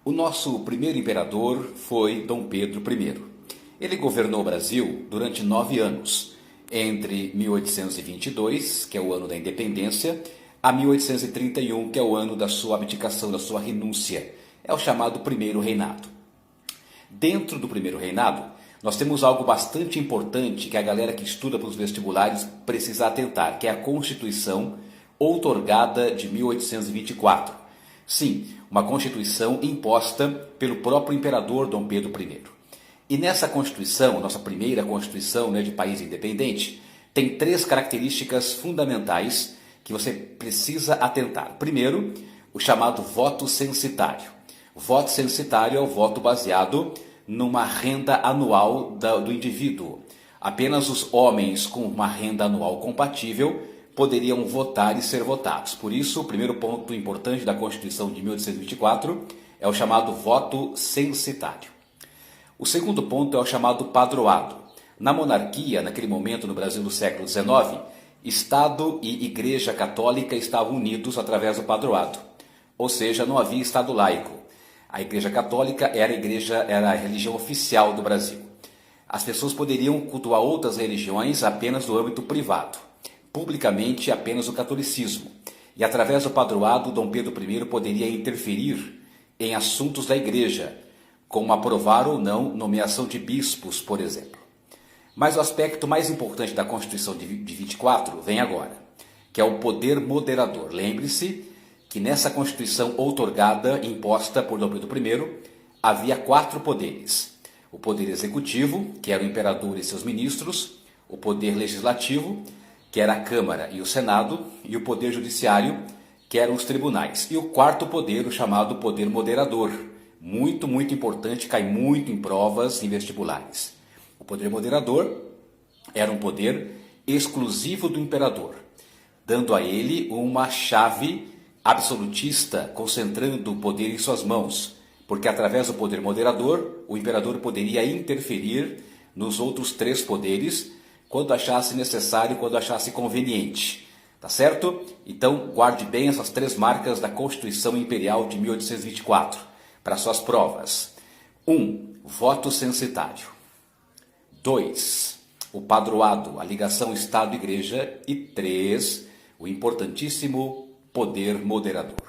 O nosso primeiro imperador foi Dom Pedro I. Ele governou o Brasil durante 9 anos, entre 1822, que é o ano da independência, a 1831, que é o ano da sua abdicação, da sua renúncia. É o chamado Primeiro Reinado. Dentro do Primeiro Reinado, nós temos algo bastante importante que a galera que estuda para os vestibulares precisa atentar, que é a Constituição outorgada de 1824. Sim, uma Constituição imposta pelo próprio imperador Dom Pedro I. E nessa Constituição, nossa primeira Constituição, de país independente, tem 3 características fundamentais que você precisa atentar. Primeiro, o chamado voto censitário. O voto censitário é o voto baseado numa renda anual do indivíduo. Apenas os homens com uma renda anual compatível poderiam votar e ser votados. Por isso, o primeiro ponto importante da Constituição de 1824 é o chamado voto censitário. O segundo ponto é o chamado padroado. Na monarquia, naquele momento no Brasil do século XIX, Estado e Igreja Católica estavam unidos através do padroado. Ou seja, não havia Estado laico. A Igreja Católica era a religião oficial do Brasil. As pessoas poderiam cultuar outras religiões apenas no âmbito privado. Publicamente apenas o catolicismo. E através do padroado, Dom Pedro I poderia interferir em assuntos da igreja, como aprovar ou não nomeação de bispos, por exemplo. Mas o aspecto mais importante da Constituição de 24 vem agora, que é o poder moderador. Lembre-se que nessa Constituição outorgada, imposta por Dom Pedro I, havia 4 poderes. O poder executivo, que era o imperador e seus ministros, o poder legislativo, que era a Câmara e o Senado, e o poder judiciário, que eram os tribunais. E o 4º poder, o chamado poder moderador. Muito, muito importante, cai muito em provas, em vestibulares. O poder moderador era um poder exclusivo do imperador, dando a ele uma chave absolutista, concentrando o poder em suas mãos, porque através do poder moderador, o imperador poderia interferir nos outros 3 poderes, quando achasse necessário, quando achasse conveniente. Tá certo? Então, guarde bem essas 3 marcas da Constituição Imperial de 1824 para suas provas. 1. Voto censitário. 2. O padroado, a ligação Estado-Igreja. E 3. O importantíssimo poder moderador.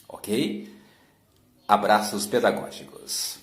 Ok? Abraços pedagógicos.